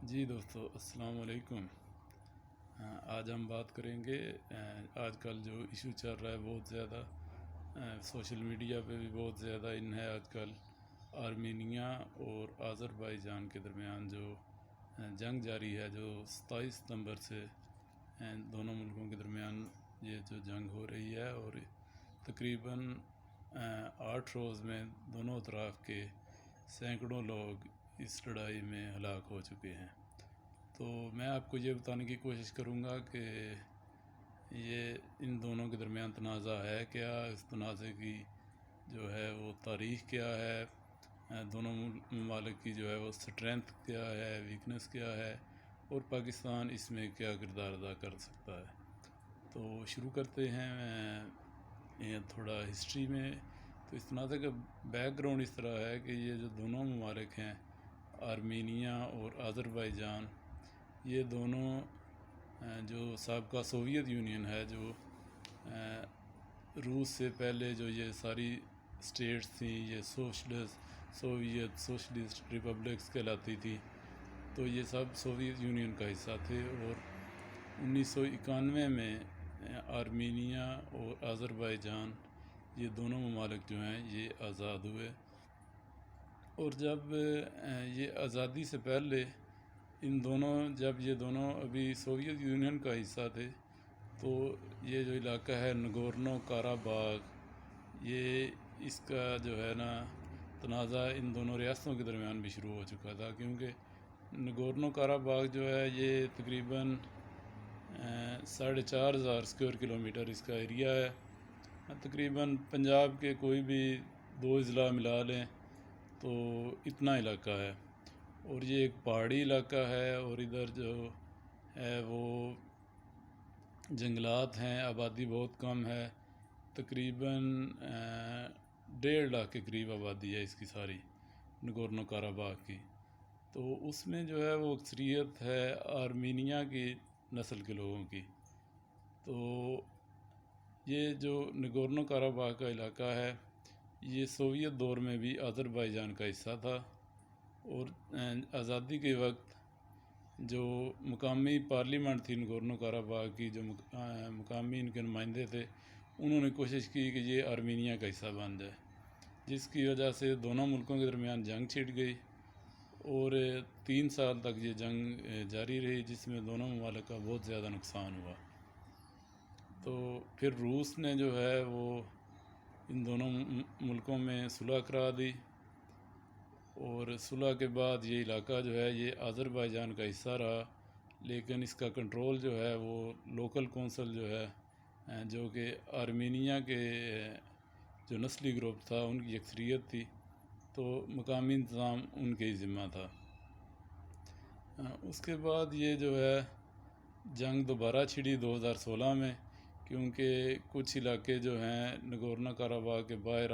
جی دوستو السلام علیکم۔ آج ہم بات کریں گے آج کل جو ایشو چل رہا ہے بہت زیادہ سوشل میڈیا پہ بھی بہت زیادہ ان ہے آج کل آرمینیا اور آذربائیجان کے درمیان جو جنگ جاری ہے، جو 27 ستمبر سے دونوں ملکوں کے درمیان یہ جو جنگ ہو رہی ہے، اور تقریباً 8 روز میں دونوں اطراف کے سینکڑوں لوگ اس لڑائی میں ہلاک ہو چکے ہیں۔ تو میں آپ کو یہ بتانے کی کوشش کروں گا کہ یہ ان دونوں کے درمیان تنازع ہے کیا، اس تنازع کی جو ہے وہ تاریخ کیا ہے، دونوں ممالک کی جو ہے وہ اسٹرینتھ کیا ہے، ویکنس کیا ہے، اور پاکستان اس میں کیا کردار ادا کر سکتا ہے۔ تو شروع کرتے ہیں تھوڑا ہسٹری میں۔ تو اس تنازع کا بیک گراؤنڈ اس طرح ہے کہ یہ جو دونوں ممالک ہیں، آرمینیا اور آذربائیجان، یہ دونوں جو سابقہ سوویت یونین ہے، جو روس سے پہلے جو یہ ساری اسٹیٹس تھیں، یہ سوشلسٹ ریپبلکس کہلاتی تھی، تو یہ سب سوویت یونین کا حصہ تھے۔ اور 1991 میں آرمینیا اور آذربائیجان، یہ دونوں ممالک جو ہیں یہ آزاد ہوئے۔ اور جب یہ آزادی سے پہلے جب یہ دونوں ابھی سوویت یونین کا حصہ تھے، تو یہ جو علاقہ ہے نگورنو کاراباغ، یہ اس کا جو ہے نا تنازع ان دونوں ریاستوں کے درمیان بھی شروع ہو چکا تھا، کیونکہ نگورنو کاراباغ جو ہے یہ تقریباً 4,500 اسکوائر کلومیٹر اس کا ایریا ہے۔ تقریباً پنجاب کے کوئی بھی 2 اضلاع ملا لیں تو اتنا علاقہ ہے، اور یہ ایک پہاڑی علاقہ ہے، اور ادھر جو ہے وہ جنگلات ہیں، آبادی بہت کم ہے، تقریباً 1.5 لاکھ کے قریب آبادی ہے اس کی ساری نگورنو کاراباغ کی۔ تو اس میں جو ہے وہ اکثریت ہے آرمینیا کی نسل کے لوگوں کی۔ تو یہ جو نگورنو کاراباغ کا علاقہ ہے، یہ سوویت دور میں بھی آذربائیجان کا حصہ تھا، اور آزادی کے وقت جو مقامی پارلیمنٹ تھی نگورنو کاراباغ کی، جو مقامی ان کے نمائندے تھے، انہوں نے کوشش کی کہ یہ آرمینیا کا حصہ بن جائے، جس کی وجہ سے دونوں ملکوں کے درمیان جنگ چھڑ گئی، اور 3 سال تک یہ جنگ جاری رہی، جس میں دونوں ممالک کا بہت زیادہ نقصان ہوا۔ تو پھر روس نے جو ہے وہ ان دونوں ملکوں میں صلح کرا دی، اور صلح کے بعد یہ علاقہ جو ہے یہ آذربائیجان کا حصہ رہا، لیکن اس کا کنٹرول جو ہے وہ لوکل کونسل جو ہے، جو کہ آرمینیا کے جو نسلی گروپ تھا ان کی اکثریت تھی، تو مقامی انتظام ان کے ہی ذمہ تھا۔ اس کے بعد یہ جو ہے جنگ دوبارہ چھڑی 2016 میں، کیونکہ کچھ علاقے جو ہیں نگورنو کاراباغ کے باہر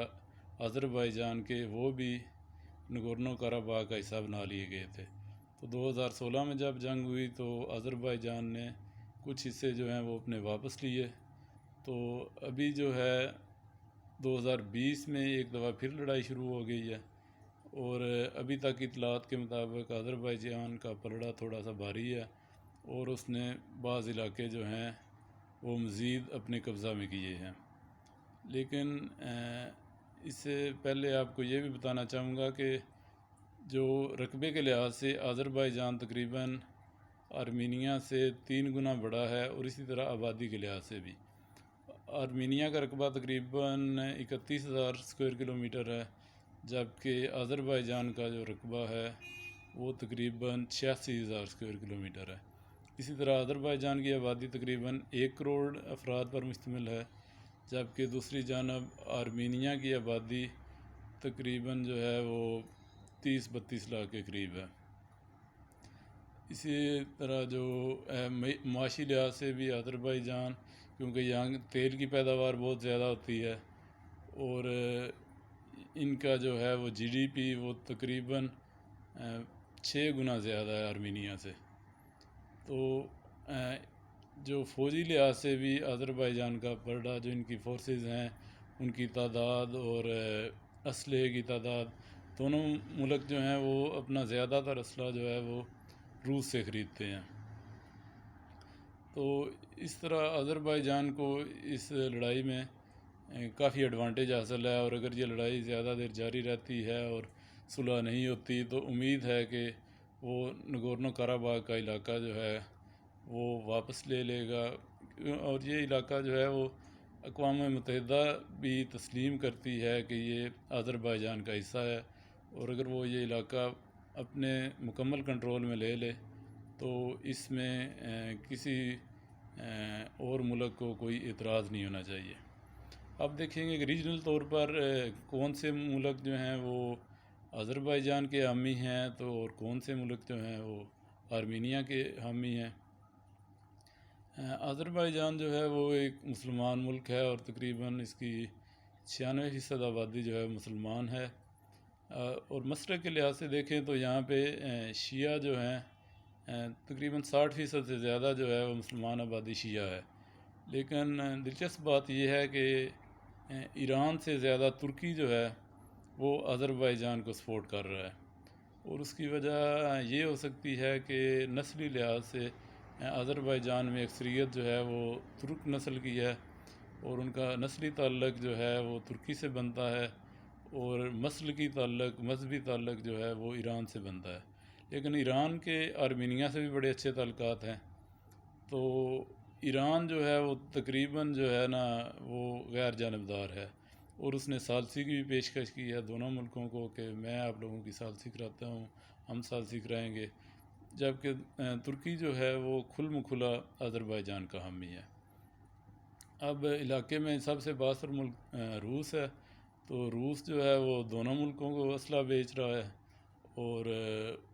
آذربائیجان کے، وہ بھی نگورنو کاراباغ کا حصہ بنا لیے گئے تھے۔ تو 2016 میں جب جنگ ہوئی تو آذربائیجان نے کچھ حصے جو ہیں وہ اپنے واپس لیے۔ تو ابھی جو ہے 2020 میں ایک دفعہ پھر لڑائی شروع ہو گئی ہے، اور ابھی تک اطلاعات کے مطابق آذربائیجان کا پلڑا تھوڑا سا بھاری ہے، اور اس نے بعض علاقے جو ہیں وہ مزید اپنے قبضہ میں کیے ہیں۔ لیکن اس سے پہلے آپ کو یہ بھی بتانا چاہوں گا کہ جو رقبے کے لحاظ سے آذربائیجان تقریباً آرمینیا سے 3 گنا بڑا ہے، اور اسی طرح آبادی کے لحاظ سے بھی آرمینیا کا رقبہ تقریباً 31,000 اسکوائر کلومیٹر ہے، جبکہ آذربائیجان کا جو رقبہ ہے وہ تقریباً 86,000 اسکوائر کلومیٹر ہے۔ اسی طرح آذربائیجان کی آبادی تقریباً 1 کروڑ افراد پر مشتمل ہے، جبکہ دوسری جانب آرمینیا کی آبادی تقریباً جو ہے وہ 30-32 لاکھ کے قریب ہے۔ اسی طرح جو معاشی لحاظ سے بھی آذربائیجان، کیونکہ یہاں تیل کی پیداوار بہت زیادہ ہوتی ہے، اور ان کا جو ہے وہ GDP وہ تقریباً 6 گنا زیادہ ہے آرمینیا سے۔ تو جو فوجی لحاظ سے بھی آذربائیجان کا پلڑا، جو ان کی فورسز ہیں، ان کی تعداد اور اسلحے کی تعداد، دونوں ملک جو ہیں وہ اپنا زیادہ تر اسلحہ جو ہے وہ روس سے خریدتے ہیں۔ تو اس طرح آذربائیجان کو اس لڑائی میں کافی ایڈوانٹیج حاصل ہے، اور اگر یہ لڑائی زیادہ دیر جاری رہتی ہے اور صلح نہیں ہوتی تو امید ہے کہ وہ نگورنو قراباغ کا علاقہ جو ہے وہ واپس لے لے گا، اور یہ علاقہ جو ہے وہ اقوام متحدہ بھی تسلیم کرتی ہے کہ یہ آذربائیجان کا حصہ ہے، اور اگر وہ یہ علاقہ اپنے مکمل کنٹرول میں لے لے تو اس میں کسی اور ملک کو کوئی اعتراض نہیں ہونا چاہیے۔ اب دیکھیں گے کہ ریجنل طور پر کون سے ملک جو ہیں وہ آذربائیجان کے حامی ہیں، تو اور کون سے ملک جو ہیں وہ آرمینیا کے حامی ہیں۔ آذربائیجان جو ہے وہ ایک مسلمان ملک ہے، اور تقریباً اس کی 96% آبادی جو ہے مسلمان ہے، اور مشرق کے لحاظ سے دیکھیں تو یہاں پہ شیعہ جو ہیں تقریباً 60% سے زیادہ جو ہے وہ مسلمان آبادی شیعہ ہے۔ لیکن دلچسپ بات یہ ہے کہ ایران سے زیادہ ترکی جو ہے وہ آذربائیجان کو سپورٹ کر رہا ہے، اور اس کی وجہ یہ ہو سکتی ہے کہ نسلی لحاظ سے آذربائیجان میں اکثریت جو ہے وہ ترک نسل کی ہے، اور ان کا نسلی تعلق جو ہے وہ ترکی سے بنتا ہے، اور مسلکی تعلق، مذہبی تعلق جو ہے وہ ایران سے بنتا ہے۔ لیکن ایران کے آرمینیا سے بھی بڑے اچھے تعلقات ہیں، تو ایران جو ہے وہ تقریباً جو ہے نا وہ غیر جانبدار ہے، اور اس نے ثالثی کی بھی پیشکش کی ہے دونوں ملکوں کو کہ میں آپ لوگوں کی ثالثی کراتا ہوں، ہم ثالثی کرائیں گے، جبکہ ترکی جو ہے وہ کھلا آذربائیجان کا حامی ہے۔ اب علاقے میں سب سے بااثر ملک روس ہے، تو روس جو ہے وہ دونوں ملکوں کو اسلحہ بیچ رہا ہے، اور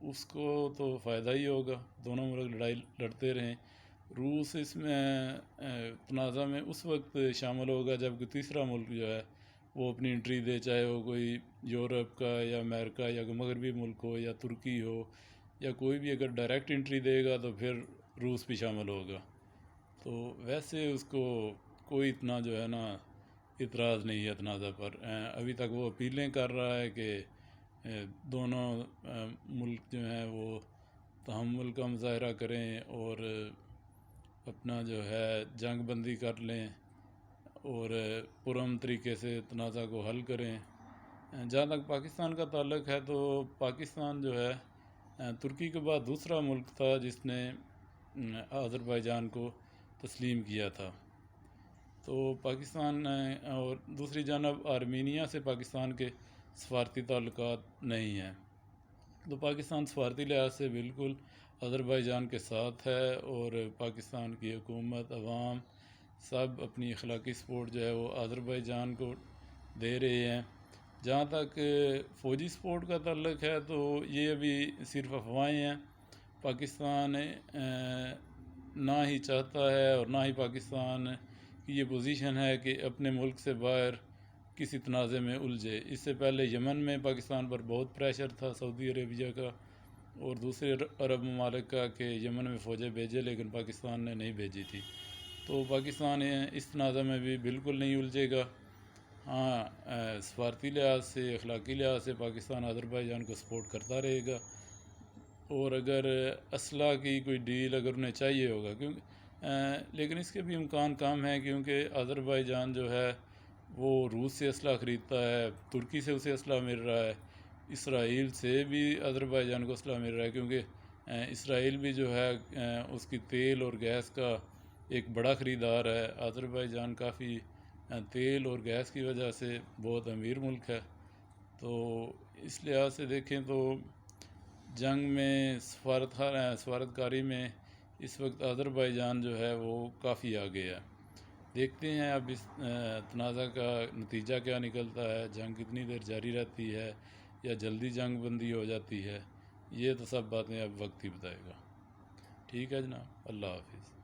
اس کو تو فائدہ ہی ہوگا، دونوں ملک لڑائی لڑتے رہیں۔ روس اس میں تنازع میں اس وقت شامل ہوگا جب کہ تیسرا ملک جو ہے وہ اپنی انٹری دے، چاہے وہ کوئی یورپ کا یا امریکہ یا مغربی ملک ہو یا ترکی ہو یا کوئی بھی، اگر ڈائریکٹ انٹری دے گا تو پھر روس بھی شامل ہوگا۔ تو ویسے اس کو کوئی اتنا جو ہے نا اعتراض نہیں ہے تنازع پر، ابھی تک وہ اپیلیں کر رہا ہے کہ دونوں ملک جو ہیں وہ تحمل کا مظاہرہ کریں اور اپنا جو ہے جنگ بندی کر لیں اور پرامن طریقے سے تنازع کو حل کریں۔ جہاں تک پاکستان کا تعلق ہے تو پاکستان جو ہے ترکی کے بعد دوسرا ملک تھا جس نے آذربائیجان کو تسلیم کیا تھا، تو پاکستان اور دوسری جانب آرمینیا سے پاکستان کے سفارتی تعلقات نہیں ہیں، تو پاکستان سفارتی لحاظ سے بالکل آذربائیجان کے ساتھ ہے، اور پاکستان کی حکومت، عوام سب اپنی اخلاقی سپورٹ جو ہے وہ آذربائیجان کو دے رہے ہیں۔ جہاں تک فوجی سپورٹ کا تعلق ہے تو یہ ابھی صرف افواہیں ہیں، پاکستان نہ ہی چاہتا ہے اور نہ ہی پاکستان کی یہ پوزیشن ہے کہ اپنے ملک سے باہر کسی تنازع میں الجھے۔ اس سے پہلے یمن میں پاکستان پر بہت پریشر تھا سعودی عربیہ کا اور دوسرے عرب ممالک کا کہ یمن میں فوجیں بھیجے، لیکن پاکستان نے نہیں بھیجی تھی، تو پاکستان اس تنازع میں بھی بالکل نہیں الجھے گا۔ ہاں، سفارتی لحاظ سے، اخلاقی لحاظ سے پاکستان آذربائیجان کو سپورٹ کرتا رہے گا، اور اگر اسلحہ کی کوئی ڈیل اگر انہیں چاہیے ہوگا، لیکن اس کے بھی امکان کم ہیں، کیونکہ آذربائیجان جو ہے وہ روس سے اسلحہ خریدتا ہے، ترکی سے اسے اسلحہ مل رہا ہے، اسرائیل سے بھی آذربائیجان کو اسلحہ مل رہا ہے، کیونکہ اسرائیل بھی جو ہے اس کی تیل اور گیس کا ایک بڑا خریدار ہے۔ آذربائیجان کافی تیل اور گیس کی وجہ سے بہت امیر ملک ہے، تو اس لحاظ سے دیکھیں تو جنگ میں سفارتکاری میں اس وقت آذربائیجان جو ہے وہ کافی آگے ہے۔ دیکھتے ہیں اب اس تنازع کا نتیجہ کیا نکلتا ہے، جنگ کتنی دیر جاری رہتی ہے یا جلدی جنگ بندی ہو جاتی ہے، یہ تو سب باتیں اب وقت ہی بتائے گا۔ ٹھیک ہے جناب، اللہ حافظ۔